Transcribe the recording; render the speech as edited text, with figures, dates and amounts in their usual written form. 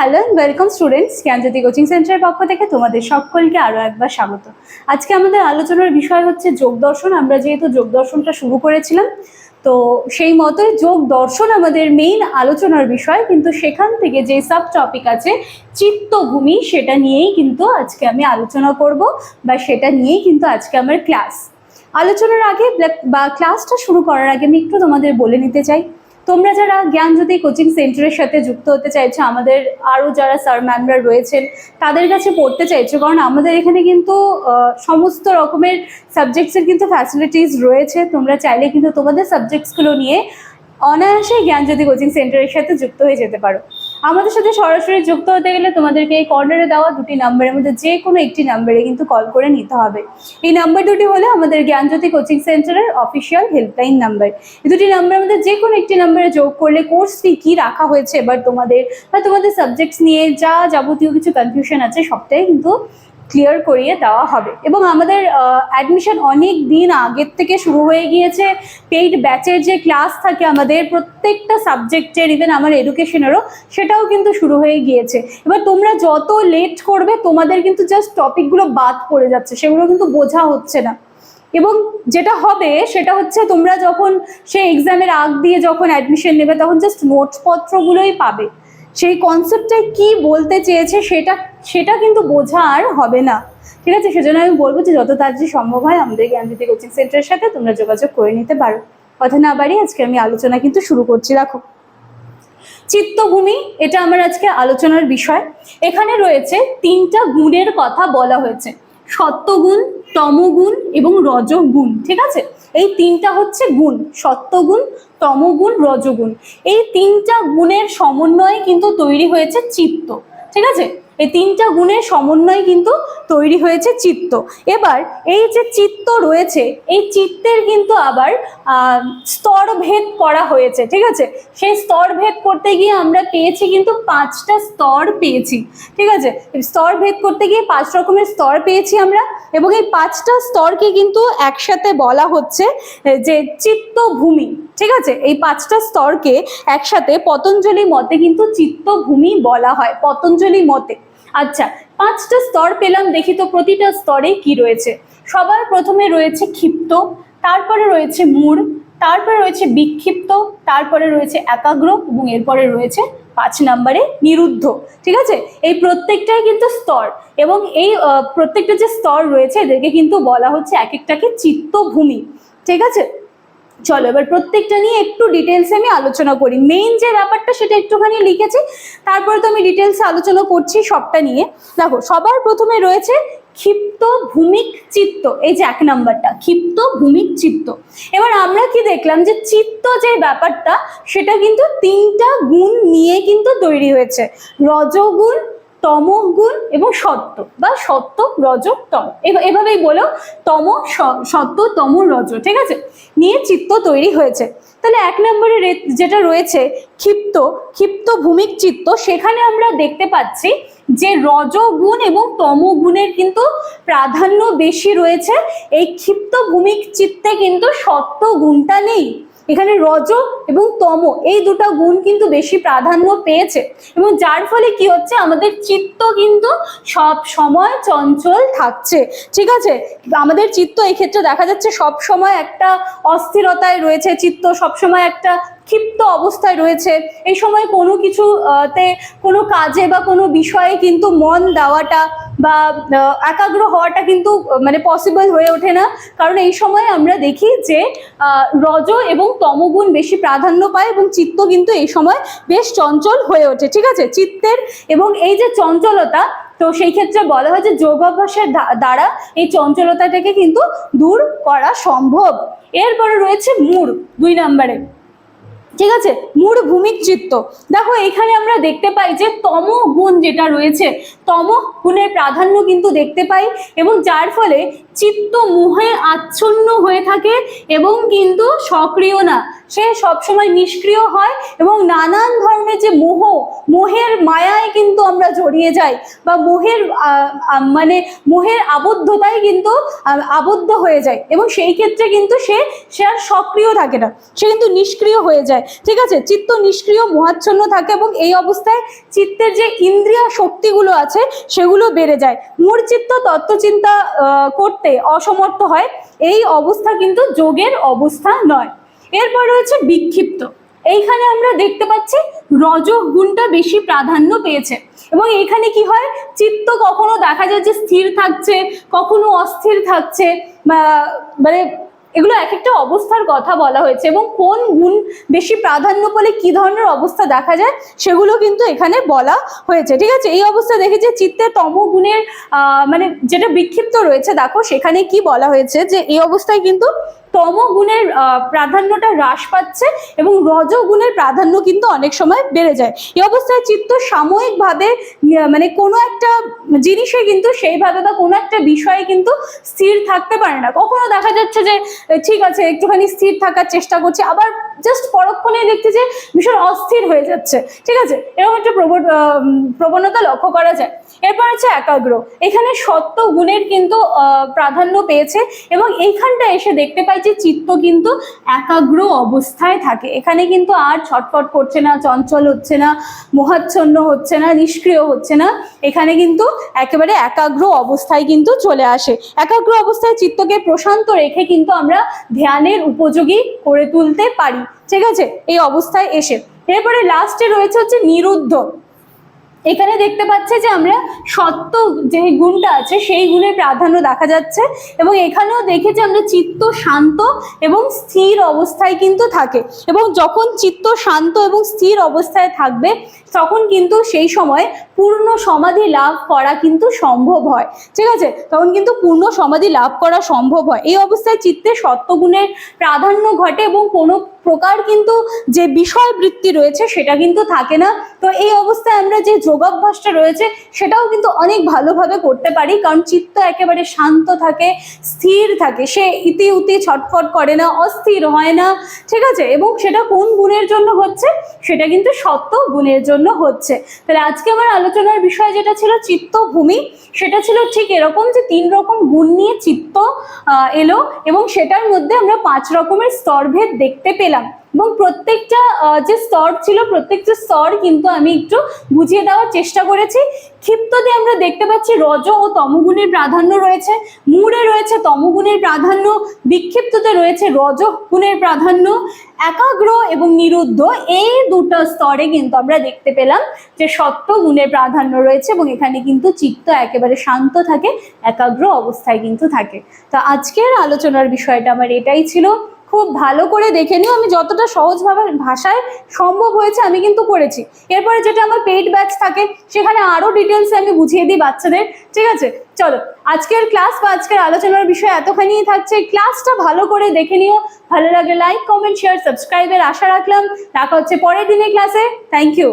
Hello and welcome students, Gyanjyoti coaching সেন্টারের পক্ষ থেকে তোমাদের সকলকে আরও একবার স্বাগত। আজকে আমাদের আলোচনার বিষয় হচ্ছে যোগ দর্শন। আমরা যেহেতু যোগ দর্শনটা শুরু করেছিলাম, তো সেই মতোই যোগ দর্শন আমাদের মেইন আলোচনার বিষয়, কিন্তু সেখান থেকে যে সাব টপিক আছে চিত্তভূমি, সেটা নিয়েই কিন্তু আজকে আমি আলোচনা করব, বা সেটা নিয়েই কিন্তু আজকে আমার ক্লাস। আলোচনার আগে বা ক্লাসটা শুরু করার আগে আমি একটু তোমাদের বলে নিতে চাই, তোমরা যারা জ্ঞানজ্যোতি কোচিং সেন্টারের সাথে যুক্ত হতে চাইছো, আমাদের আরও যারা স্যার ম্যামরা রয়েছেন তাদের কাছে পড়তে চাইছো, কারণ আমাদের এখানে কিন্তু সমস্ত রকমের সাবজেক্টসের কিন্তু ফ্যাসিলিটিস রয়েছে। তোমরা চাইলে কিন্তু তোমাদের সাবজেক্টসগুলো নিয়ে অনায়াসে জ্ঞানজ্যোতি কোচিং সেন্টারের সাথে যুক্ত হয়ে যেতে পারো। আমাদের সাথে সরাসরি যুক্ত হতে গেলে তোমাদেরকে এই কর্নারে দেওয়া দুটি নাম্বারের মধ্যে যে কোনো একটি নাম্বারে কিন্তু কল করে নিতে হবে। এই নাম্বার দুটি হলো আমাদের জ্ঞানজ্যোতি কোচিং সেন্টারের অফিসিয়াল হেল্পলাইন নাম্বার। এই দুটি নাম্বারের মধ্যে যে কোনো একটি নাম্বারে যোগ করলে কোর্স ফি কী রাখা হয়েছে এবার তোমাদের বা তোমাদের সাবজেক্টস নিয়ে যা যাবতীয় কিছু কনফিউশন আছে সবটাই কিন্তু ক্লিয়ার করিয়ে দেওয়া হবে। এবং আমাদের অ্যাডমিশন অনেক দিন আগের থেকে শুরু হয়ে গিয়েছে। পেইড ব্যাচের যে ক্লাস থাকে আমাদের প্রত্যেকটা সাবজেক্টের, ইভেন আমার এডুকেশনেরও, সেটাও কিন্তু শুরু হয়ে গিয়েছে। এবার তোমরা যত লেট করবে তোমাদের কিন্তু জাস্ট টপিকগুলো বাদ পড়ে যাচ্ছে, সেগুলো কিন্তু বোঝা হচ্ছে না। এবং যেটা হবে সেটা হচ্ছে, তোমরা যখন সেই এক্সামের আগ দিয়ে যখন অ্যাডমিশন নেবে তখন জাস্ট নোটপত্রগুলোই পাবে, সেই কনসেপ্টটাই কি বলতে চেয়েছে সেটা কিন্তু বোঝা আর হবে না। ঠিক আছে, সেজন্য আমি বলবো যে যত তাড়াতাড়ি সম্ভব হয় আমাদের জ্ঞানজ্যোতি কোচিং সেন্টারের সাথে তোমরা যোগাযোগ করে নিতে পারো। কথা না বাড়িয়ে আজকে আমি আলোচনা কিন্তু শুরু করছি। দেখো, চিত্তভূমি এটা আমার আজকে আলোচনার বিষয়। এখানে রয়েছে তিনটা গুণের কথা বলা হয়েছে, সত্ত্বগুণ, তমগুণ এবং রজগুণ। ঠিক আছে, এই তিনটা হচ্ছে গুণ, সত্ত্বগুণ, তমগুণ, রজগুণ। এই তিনটা গুণের সমন্বয়ে কিন্তু তৈরি হয়েছে চিত্ত। ঠিক আছে, এই তিনটা গুণের সমন্বয়ে কিন্তু তৈরি হয়েছে চিত্ত। এবার এই যে চিত্ত রয়েছে, এই চিত্তের কিন্তু আবার স্তরভেদ করা হয়েছে। ঠিক আছে, সেই স্তরভেদ করতে গিয়ে আমরা পেয়েছি কিন্তু 5টা স্তর পেয়েছি। ঠিক আছে, স্তরভেদ করতে গিয়ে 5 রকমের স্তর পেয়েছি আমরা, এবং এই 5টা স্তরকে কিন্তু একসাথে বলা হচ্ছে যে চিত্তভূমি। ঠিক আছে, এই 5টা স্তরকে একসাথে পতঞ্জলি মতে কিন্তু চিত্তভূমি বলা হয়, পতঞ্জলি মতে। আচ্ছা, 5টা স্তর পেলাম, দেখি তো প্রতিটা স্তরে কি রয়েছে। সবার প্রথমে রয়েছে ক্ষিপ্ত, তারপরে রয়েছে মূঢ়, তারপরে রয়েছে বিক্ষিপ্ত, তারপরে রয়েছে একাগ্র, এবং এরপরে রয়েছে 5 নম্বরে নিরুদ্ধ। ঠিক আছে, এই প্রত্যেকটাই কিন্তু স্তর, এবং এই প্রত্যেকটা যে স্তর রয়েছে এদেরকে কিন্তু বলা হচ্ছে এক একটাকে চিত্তভূমি। ঠিক আছে, চলো এবার প্রত্যেকটা নিয়ে একটু ডিটেলসে আমি আলোচনা করি। মেইন যে ব্যাপারটা সেটা একটুখানি লিখেছি, তারপরে তো আমি ডিটেলসে আলোচনা করছি সবটা নিয়ে। দেখো, সবার প্রথমে রয়েছে ক্ষিপ্ত ভূমিক চিত্ত, এই যে 1 নাম্বারটা ক্ষিপ্ত ভূমিক চিত্ত। এবার আমরা কি দেখলাম যে চিত্ত যে ব্যাপারটা সেটা কিন্তু 3টা গুণ নিয়ে কিন্তু তৈরি হয়েছে, রজগুণ, তমগুণ এবং সত্ত্ব, বা সত্ত্ব, রজ, তম, এভাবেই বলো, তম, সত্ত্ব, তম, রজ। ঠিক আছে, নিয়ে চিত্ত তৈরি হয়েছে। তাহলে 1 নম্বরে যেটা রয়েছে ক্ষিপ্ত ভূমিক চিত্ত, সেখানে আমরা দেখতে পাচ্ছি যে রজগুণ এবং তমগুণের কিন্তু প্রাধান্য বেশি রয়েছে। এই ক্ষিপ্ত ভূমিক চিত্তে কিন্তু সত্ত্ব গুণটা নেই, এখানে রজ এবং তম এই দুটো গুণ কিন্তু বেশি প্রাধান্য পেয়েছে, এবং যার ফলে কি হচ্ছে, আমাদের চিত্ত কিন্তু সব সময় চঞ্চল থাকছে। ঠিক আছে, আমাদের চিত্ত এই ক্ষেত্রে দেখা যাচ্ছে সব সময় একটা অস্থিরতায় রয়েছে, চিত্ত সব সময় একটা ক্ষিপ্ত অবস্থায় রয়েছে। এই সময় কোনো কিছু কোনো কাজে বা কোনো বিষয়ে কিন্তু মন দেওয়াটা বা একাগ্র হওয়াটা কিন্তু মানে পসিবল হয়ে ওঠে না, কারণ এই সময় আমরা দেখি যে রজ এবং তমগুণ বেশি প্রাধান্য পায়, এবং চিত্ত কিন্তু এই সময় বেশ চঞ্চল হয়ে ওঠে। ঠিক আছে, চিত্তের এবং এই যে চঞ্চলতা, তো সেই ক্ষেত্রে বলা হয় যে যোগাভ্যাসের দ্বারা এই চঞ্চলতাটাকে কিন্তু দূর করা সম্ভব। এরপরে রয়েছে মূঢ় 2 নম্বরে। ঠিক আছে, মূঢ় ভূমিক চিত্ত। দেখো, এখানে আমরা দেখতে পাই যে তম গুণ যেটা রয়েছে, তম গুণের প্রাধান্য কিন্তু দেখতে পাই, এবং যার ফলে চিত্ত মোহে আচ্ছন্ন হয়ে থাকে এবং কিন্তু সক্রিয় না, সে সবসময় নিষ্ক্রিয় হয় এবং নানান ধরনের যে মোহের মায়ায় কিন্তু আমরা জড়িয়ে যাই, বা মোহের আবদ্ধতায় কিন্তু আবদ্ধ হয়ে যায়, এবং সেই ক্ষেত্রে কিন্তু সে আর সক্রিয় থাকে না, সে কিন্তু নিষ্ক্রিয় হয়ে যায়। ঠিক আছে, চিত্ত নিষ্ক্রিয় মোহাচ্ছন্ন থাকে এবং এই অবস্থায় চিত্তের যে ইন্দ্রিয় শক্তিগুলো আছে সেগুলো বেড়ে যায়। মূঢ়চিত্ত তত্ত্বচিন্তা করতে অসমর্থ হয়। এই অবস্থা কিন্তু যোগের অবস্থা নয়। এরপর রয়েছে বিক্ষিপ্ত। এইখানে আমরা দেখতে পাচ্ছি রজগুণটা বেশি প্রাধান্য পেয়েছে, এবং এখানে কি হয়, চিত্ত কখনো দেখা যায় যে স্থির থাকছে, কখনো অস্থির থাকছে, মানে এগুলো এক একটা অবস্থার কথা বলা হয়েছে, এবং কোন গুণ বেশি প্রাধান্য পেলে কি ধরনের অবস্থা দেখা যায় সেগুলো কিন্তু এখানে বলা হয়েছে। ঠিক আছে, এই অবস্থা দেখেছি চিত্তে তমগুণের মানে যেটা বিক্ষিপ্ত রয়েছে, দেখো সেখানে কি বলা হয়েছে যে এই অবস্থায় কিন্তু তমগুণের প্রাধান্যটা হ্রাস পাচ্ছে এবং রজগুণের প্রাধান্য কিন্তু অনেক সময় বেড়ে যায়। এই অবস্থায় চিত্ত সাময়িকভাবে মানে কোনো একটা জিনিসে কিন্তু সেইভাবে বা কোনো একটা বিষয়ে কিন্তু স্থির থাকতে পারে না। কখনো দেখা যাচ্ছে যে ঠিক আছে একটুখানি স্থির থাকার চেষ্টা করছে, আবার জাস্ট পরক্ষণে দেখছি যে ভীষণ অস্থির হয়ে যাচ্ছে। ঠিক আছে, এরকম একটা প্রবণতা লক্ষ্য করা যায়। এরপর হচ্ছে একাগ্র। এখানে সত্য গুণের কিন্তু প্রাধান্য পেয়েছে, এবং এইখানটা এসে দেখতে পাই যে চিত্ত কিন্তু একাগ্র অবস্থায় থাকে। এখানে কিন্তু আর ছটফট করছে না, চঞ্চল হচ্ছে না, মোহাচ্ছন্ন হচ্ছে না, নিষ্ক্রিয় হচ্ছে না, এখানে কিন্তু একেবারে একাগ্র অবস্থায় কিন্তু চলে আসে। একাগ্র অবস্থায় চিত্তকে প্রশান্ত রেখে কিন্তু আমরা ধ্যানের উপযোগী করে তুলতে পারি। ঠিক আছে, এই অবস্থায় এসে এরপরে লাস্টে রয়েছে হচ্ছে নিরুদ্ধ। এখানে দেখতে পাচ্ছে যে আমরা সত্য যে গুণটা আছে সেই গুণের প্রাধান্য দেখা যাচ্ছে, এবং এখানেও দেখেছি আমরা চিত্ত শান্ত এবং স্থির অবস্থায় কিন্তু থাকে, এবং যখন চিত্ত শান্ত এবং স্থির অবস্থায় থাকবে তখন কিন্তু সেই সময় পূর্ণ সমাধি লাভ করা কিন্তু সম্ভব হয়। ঠিক আছে, তখন কিন্তু পূর্ণ সমাধি লাভ করা সম্ভব হয়। এই অবস্থায় চিত্তে সত্ত্বগুণের প্রাধান্য ঘটে এবং কোনো প্রকার কিন্তু যে বিষয় বৃত্তি রয়েছে সেটা কিন্তু থাকে না। তো এই অবস্থায় আমরা যে যোগাভ্যাসটা রয়েছে সেটাও কিন্তু অনেক ভালোভাবে করতে পারি, কারণ চিত্ত একেবারে শান্ত থাকে, স্থির থাকে, সে ইতি উতি ছটফট করে না, অস্থির হয় না। ঠিক আছে, এবং সেটা কোন গুণের জন্য হচ্ছে, সেটা কিন্তু সত্য গুণের জন্য হচ্ছে। তাহলে আজকে আমার আলোচনার বিষয় যেটা ছিল চিত্তভূমি, সেটা ছিল ঠিক এরকম যে 3 রকম গুণ নিয়ে চিত্ত এলো, এবং সেটার মধ্যে আমরা 5 রকমের স্তরভেদ দেখতে পেলাম, এবং প্রত্যেকটা যে স্তর ছিল প্রত্যেকটা স্তর কিন্তু আমি একটু বুঝিয়ে দেওয়ার চেষ্টা করেছি। ক্ষিপ্ততে আমরা দেখতে পাচ্ছি রজ ও তমগুণের প্রাধান্য রয়েছে, মূঢ়ে রয়েছে তমগুণের প্রাধান্য, বিক্ষিপ্ততে রয়েছে রজ গুণের প্রাধান্য, একাগ্র এবং নিরুদ্ধ এই দুটো স্তরে কিন্তু আমরা দেখতে পেলাম যে সত্য গুণের প্রাধান্য রয়েছে, এবং এখানে কিন্তু চিত্ত একেবারে শান্ত থাকে, একাগ্র অবস্থায় কিন্তু থাকে। তো আজকের আলোচনার বিষয়টা আমার এটাই ছিল। খুব ভালো করে দেখে নিও, আমি যতটা সহজভাবে ভাষায় সম্ভব হয়েছে আমি কিন্তু করেছি। এরপরে যেটা আমার পেইড ব্যাচ থাকে সেখানে আরো ডিটেলসে আমি বুঝিয়ে দিই বাচ্চাদের। ঠিক আছে, চলো আজকের ক্লাস বা আজকের আলোচনার বিষয় এতখানিই থাকছে। ক্লাসটা ভালো করে দেখে নিও, ভালো লাগলে লাইক কমেন্ট শেয়ার সাবস্ক্রাইবের আশা রাখলাম। দেখা হচ্ছে পরের দিনের ক্লাসে। Thank you.